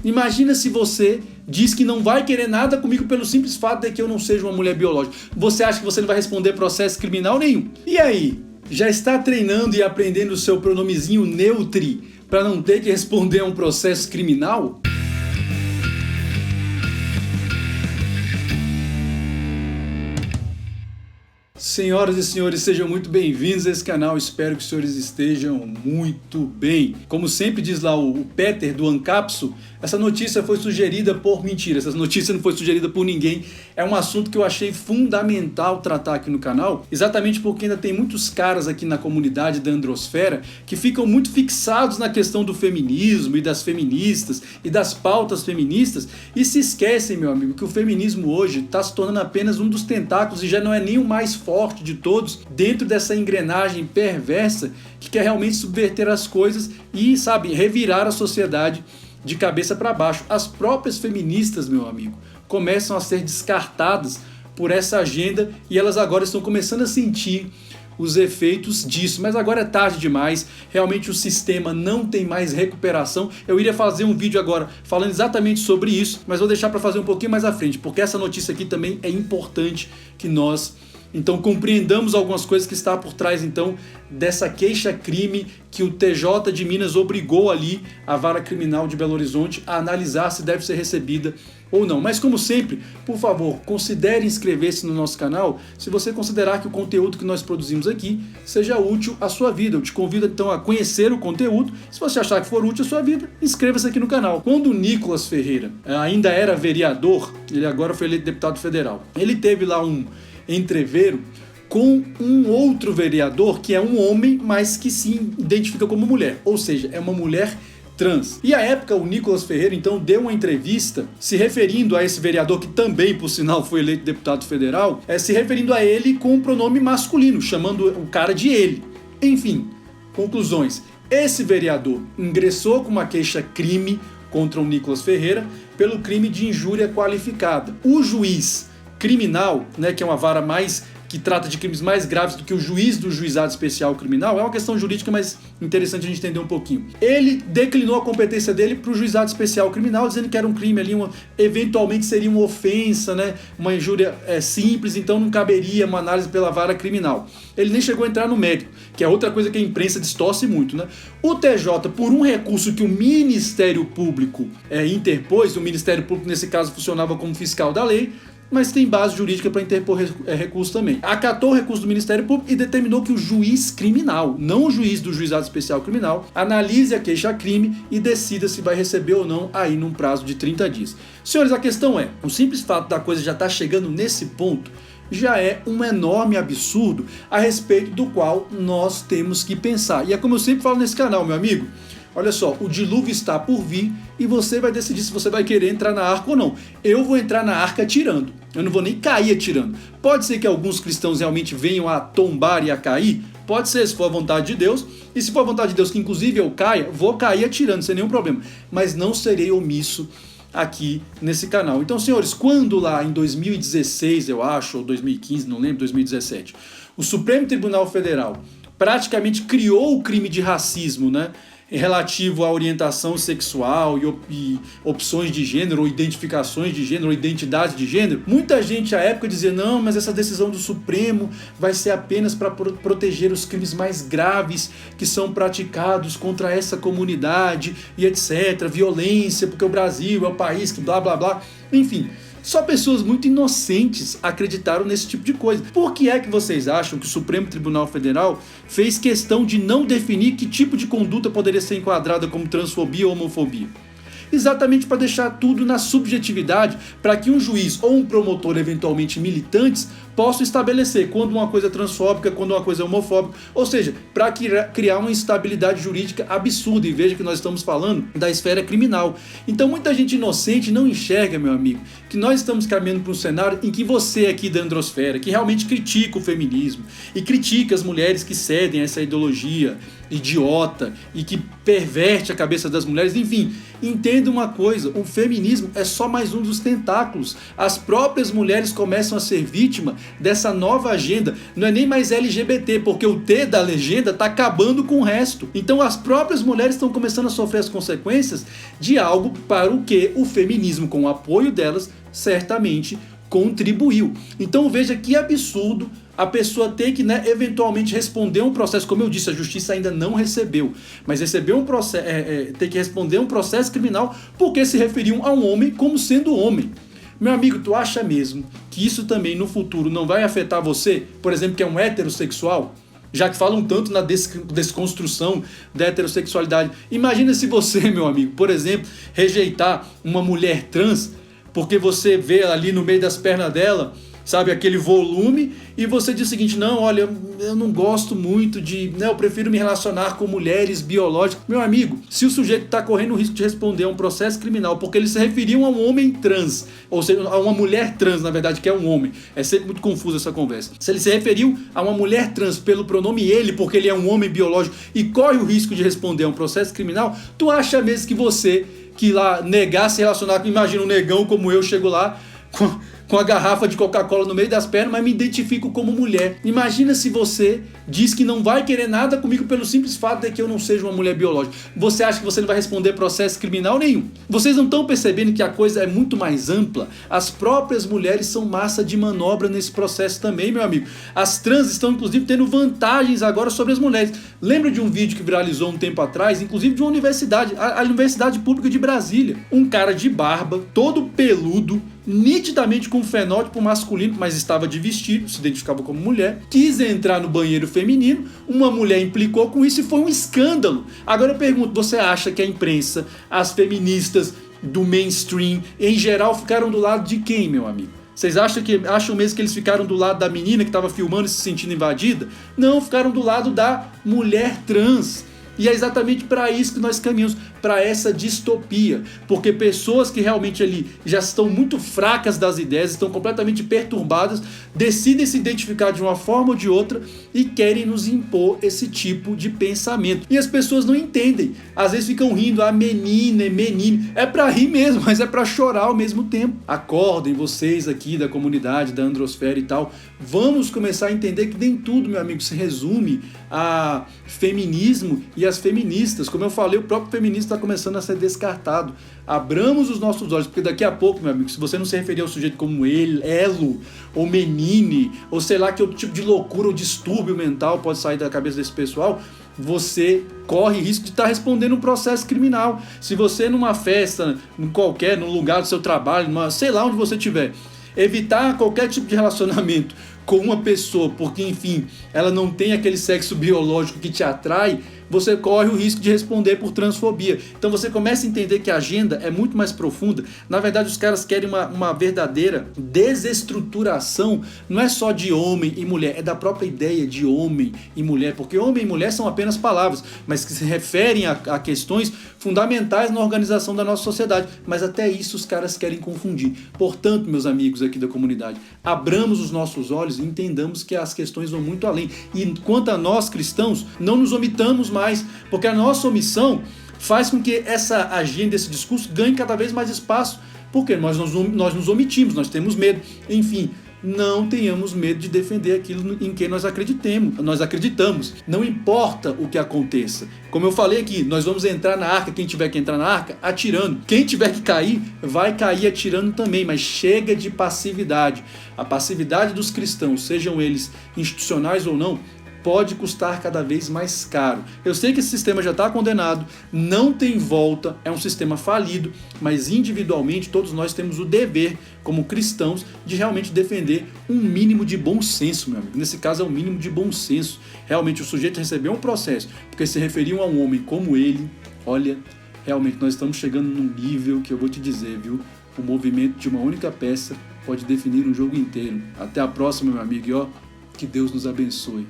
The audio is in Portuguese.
Imagina se você diz que não vai querer nada comigo pelo simples fato de que eu não seja uma mulher biológica. Você acha que você não vai responder processo criminal nenhum? E aí? Já está treinando e aprendendo o seu pronomezinho neutri para não ter que responder a um processo criminal? Senhoras e senhores, sejam muito bem-vindos a esse canal, espero que os senhores estejam muito bem. Como sempre diz lá o Peter do Ancapso, essa notícia foi sugerida por mentira, essa notícia não foi sugerida por ninguém, é um assunto que eu achei fundamental tratar aqui no canal, exatamente porque ainda tem muitos caras aqui na comunidade da androsfera que ficam muito fixados na questão do feminismo e das feministas e das pautas feministas e se esquecem, meu amigo, que o feminismo hoje está se tornando apenas um dos tentáculos e já não é nem o mais forte de todos dentro dessa engrenagem perversa que quer realmente subverter as coisas e, sabe, revirar a sociedade de cabeça para baixo. As próprias feministas, meu amigo, começam a ser descartadas por essa agenda e elas agora estão começando a sentir os efeitos disso, mas agora é tarde demais, realmente o sistema não tem mais recuperação. Eu iria fazer um vídeo agora falando exatamente sobre isso, mas vou deixar para fazer um pouquinho mais à frente, porque essa notícia aqui também é importante que nós então compreendamos algumas coisas que está por trás então dessa queixa-crime que o TJ de Minas obrigou ali a Vara Criminal de Belo Horizonte a analisar se deve ser recebida ou não. Mas como sempre, por favor, considere inscrever-se no nosso canal se você considerar que o conteúdo que nós produzimos aqui seja útil à sua vida. Eu te convido então a conhecer o conteúdo. Se você achar que for útil à sua vida, inscreva-se aqui no canal. Quando o Nicolas Ferreira ainda era vereador, ele agora foi eleito deputado federal, ele teve lá um entreveiro com um outro vereador que é um homem, mas que se identifica como mulher, ou seja, é uma mulher trans. E à época o Nicolas Ferreira então deu uma entrevista se referindo a esse vereador, que também por sinal foi eleito deputado federal, se referindo a ele com um pronome masculino, chamando o cara de ele. Enfim, conclusões. Esse vereador ingressou com uma queixa-crime contra o Nicolas Ferreira pelo crime de injúria qualificada. O juiz criminal, né, que é uma vara que trata de crimes mais graves do que o juiz do juizado especial criminal, é uma questão jurídica, mas interessante a gente entender um pouquinho. Ele declinou a competência dele para o juizado especial criminal, dizendo que era um crime ali, eventualmente seria uma ofensa, né, uma injúria simples, então não caberia uma análise pela vara criminal. Ele nem chegou a entrar no mérito, que é outra coisa que a imprensa distorce muito, né? O TJ, por um recurso que o Ministério Público interpôs, o Ministério Público nesse caso funcionava como fiscal da lei, mas tem base jurídica para interpor recurso também. Acatou o recurso do Ministério Público e determinou que o juiz criminal, não o juiz do juizado especial criminal, analise a queixa-crime e decida se vai receber ou não aí num prazo de 30 dias. Senhores, a questão é, o simples fato da coisa já estar chegando nesse ponto já é um enorme absurdo a respeito do qual nós temos que pensar. E é como eu sempre falo nesse canal, meu amigo, olha só, o dilúvio está por vir e você vai decidir se você vai querer entrar na arca ou não. Eu vou entrar na arca atirando, eu não vou nem cair atirando. Pode ser que alguns cristãos realmente venham a tombar e a cair, pode ser, se for a vontade de Deus, e se for a vontade de Deus que inclusive eu caia, vou cair atirando sem nenhum problema, mas não serei omisso aqui nesse canal. Então, senhores, quando lá em 2016, eu acho, ou 2015, não lembro, 2017, o Supremo Tribunal Federal praticamente criou o crime de racismo, né, relativo à orientação sexual e opções de gênero, ou identificações de gênero, ou identidade de gênero, muita gente à época dizia, não, mas essa decisão do Supremo vai ser apenas para proteger os crimes mais graves que são praticados contra essa comunidade e etc, violência, porque o Brasil é o país que blá blá blá, enfim. Só pessoas muito inocentes acreditaram nesse tipo de coisa. Por que é que vocês acham que o Supremo Tribunal Federal fez questão de não definir que tipo de conduta poderia ser enquadrada como transfobia ou homofobia? Exatamente para deixar tudo na subjetividade, para que um juiz ou um promotor, eventualmente militantes, possam estabelecer quando uma coisa é transfóbica, quando uma coisa é homofóbica, ou seja, para criar uma instabilidade jurídica absurda, e veja que nós estamos falando da esfera criminal. Então muita gente inocente não enxerga, meu amigo, que nós estamos caminhando para um cenário em que você aqui da androsfera, que realmente critica o feminismo e critica as mulheres que cedem a essa ideologia idiota e que perverte a cabeça das mulheres, enfim, entenda uma coisa, o feminismo é só mais um dos tentáculos. As próprias mulheres começam a ser vítima dessa nova agenda. Não é nem mais LGBT, porque o T da legenda está acabando com o resto. Então as próprias mulheres estão começando a sofrer as consequências de algo para o que o feminismo, com o apoio delas, certamente contribuiu. Então veja que absurdo a pessoa ter que, eventualmente responder um processo. Como eu disse, a justiça ainda não recebeu, mas recebeu um processo, ter que responder um processo criminal porque se referiam a um homem como sendo homem. Meu amigo, tu acha mesmo que isso também no futuro não vai afetar você, por exemplo, que é um heterossexual? Já que falam tanto na desconstrução da heterossexualidade. Imagina se você, meu amigo, por exemplo, rejeitar uma mulher trans porque você vê ali no meio das pernas dela, sabe, aquele volume, e você diz o seguinte: não, olha, eu não gosto muito de, eu prefiro me relacionar com mulheres biológicas. Meu amigo, se o sujeito está correndo o risco de responder a um processo criminal porque eles se referiam a um homem trans, ou seja, a uma mulher trans, na verdade, que é um homem, é sempre muito confusa essa conversa. Se ele se referiu a uma mulher trans pelo pronome ele, porque ele é um homem biológico, e corre o risco de responder a um processo criminal, tu acha mesmo que você, que lá negar se relacionar, imagina um negão como eu, chego lá com a garrafa de Coca-Cola no meio das pernas, mas me identifico como mulher. Imagina se você diz que não vai querer nada comigo pelo simples fato de que eu não seja uma mulher biológica. Você acha que você não vai responder processo criminal nenhum? Vocês não estão percebendo que a coisa é muito mais ampla? As próprias mulheres são massa de manobra nesse processo também, meu amigo. As trans estão, inclusive, tendo vantagens agora sobre as mulheres. Lembra de um vídeo que viralizou um tempo atrás, inclusive de uma universidade, a Universidade Pública de Brasília? Um cara de barba, todo peludo, nitidamente com um fenótipo masculino, mas estava de vestido, se identificava como mulher, quis entrar no banheiro feminino, uma mulher implicou com isso e foi um escândalo. Agora eu pergunto, você acha que a imprensa, as feministas do mainstream, em geral, ficaram do lado de quem, meu amigo? Vocês acham mesmo que eles ficaram do lado da menina que estava filmando e se sentindo invadida? Não, ficaram do lado da mulher trans. E é exatamente para isso que nós caminhamos, para essa distopia, porque pessoas que realmente ali já estão muito fracas das ideias, estão completamente perturbadas, decidem se identificar de uma forma ou de outra e querem nos impor esse tipo de pensamento. E as pessoas não entendem, às vezes ficam rindo, menina, menine, é para rir mesmo, mas é para chorar ao mesmo tempo. Acordem vocês aqui da comunidade, da androsfera e tal, vamos começar a entender que nem tudo, meu amigo, se resume a feminismo e as feministas. Como eu falei, o próprio feminismo está começando a ser descartado. Abramos os nossos olhos, porque daqui a pouco, meu amigo, se você não se referir ao sujeito como ele, elo, ou menine, ou sei lá que outro tipo de loucura ou distúrbio mental pode sair da cabeça desse pessoal, você corre risco de estar respondendo um processo criminal. Se você numa festa, num lugar do seu trabalho, sei lá onde você estiver, evitar qualquer tipo de relacionamento com uma pessoa, porque enfim, ela não tem aquele sexo biológico que te atrai, você corre o risco de responder por transfobia. Então você começa a entender que a agenda é muito mais profunda. Na verdade, os caras querem uma verdadeira desestruturação, não é só de homem e mulher, é da própria ideia de homem e mulher, porque homem e mulher são apenas palavras, mas que se referem a questões fundamentais na organização da nossa sociedade. Mas até isso os caras querem confundir. Portanto, meus amigos aqui da comunidade, abramos os nossos olhos e entendamos que as questões vão muito além. E quanto a nós cristãos, não nos omitamos mais, porque a nossa omissão faz com que essa agenda, esse discurso ganhe cada vez mais espaço, porque nós nos omitimos, nós temos medo. Enfim, não tenhamos medo de defender aquilo em que nós acreditamos. Não importa o que aconteça. Como eu falei aqui, nós vamos entrar na arca, quem tiver que entrar na arca, atirando. Quem tiver que cair, vai cair atirando também, mas chega de passividade. A passividade dos cristãos, sejam eles institucionais ou não, pode custar cada vez mais caro. Eu sei que esse sistema já está condenado, não tem volta, é um sistema falido, mas individualmente todos nós temos o dever, como cristãos, de realmente defender um mínimo de bom senso, meu amigo. Nesse caso é um mínimo de bom senso. Realmente o sujeito recebeu um processo, porque se referiam a um homem como ele. Olha, realmente nós estamos chegando num nível que eu vou te dizer, viu? O movimento de uma única peça pode definir um jogo inteiro. Até a próxima, meu amigo, e que Deus nos abençoe.